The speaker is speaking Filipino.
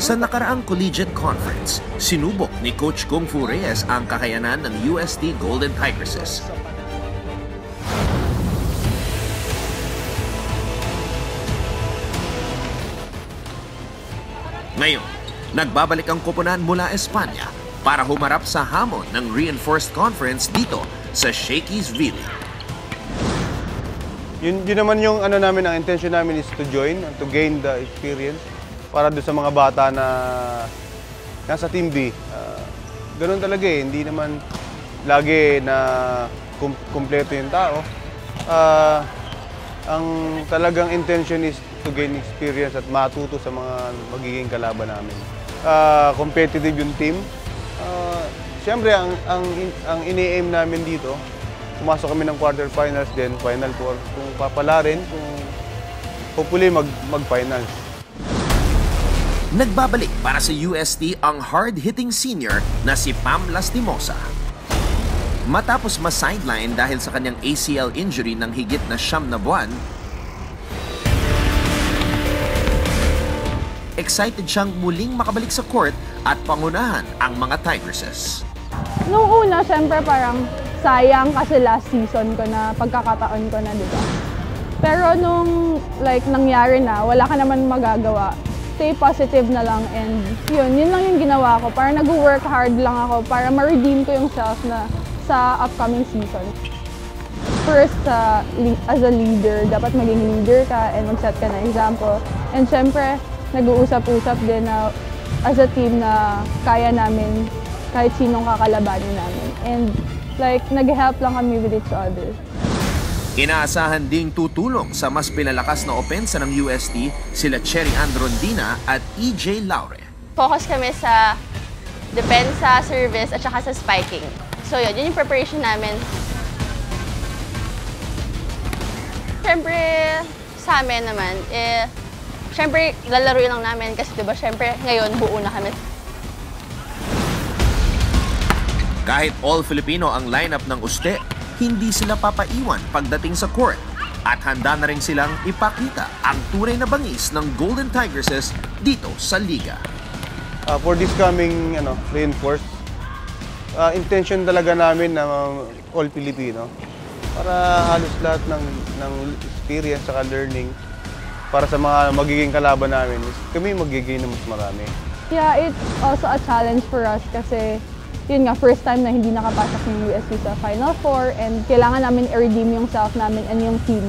Sa nakaraang Collegiate Conference, sinubok ni Coach Kung Fu Reyes ang kakayanan ng UST Golden Tigresses. Ngayon, nagbabalik ang koponan mula Espanya para humarap sa hamon ng Reinforced Conference dito sa Shakey's V-League. Yun naman yung namin, ang intention namin is to join and to gain the experience para doon sa mga bata na nasa Team B. Ganun talaga eh, hindi naman lagi na kumpleto yung tao. Ang talagang intention is to gain experience at matuto sa mga magiging kalaban namin. Competitive yung team. Siyempre, ang ini-aim namin dito, pumasok kami ng quarterfinals, then final four. Kung papala rin, kung hopefully mag-finals. Nagbabalik para sa UST ang hard-hitting senior na si Pam Lastimosa. Matapos ma-sideline dahil sa kanyang ACL injury ng higit na 9 na buwan, excited siyang muling makabalik sa court at pangunahan ang mga Tigresses. Nung una, syempre parang sayang kasi last season ko na, pagkakataon ko na, di ba? Pero nung nangyari na, wala ka naman magagawa. Stay positive na lang and yun lang yung ginawa ko. Parang nag-work hard lang ako para ma-redeem ko yung self na sa upcoming season. First, as a leader, dapat maging leader ka and mag-set ka na example. And syempre, nag-uusap-usap din na as a team na kaya namin kahit sinong kakalabanin namin. And nag-help lang kami with each other. Inaasahan ding tutulong sa mas pinalakas na opensa ng UST sila Cherry Androndina at EJ Laure. Focus kami sa depensa, service, at saka sa spiking. So yun yung preparation namin. Siyempre, sa amin naman, siyempre lalaruin lang namin kasi diba siyempre ngayon buo na kami. Kahit all-Filipino ang lineup ng Uste, hindi sila papaiwan pagdating sa court at handa na rin silang ipakita ang tunay na bangis ng Golden Tigresses dito sa liga. For this coming reinforced, intention talaga namin na all-Filipino para halos lahat ng experience at learning para sa mga magiging kalaban namin, kami magiging na mas marami. Yeah, it's also a challenge for us kasi yun nga, first time na hindi nakapasok yung UST sa Final Four and kailangan namin i-redeem yung self namin and yung team.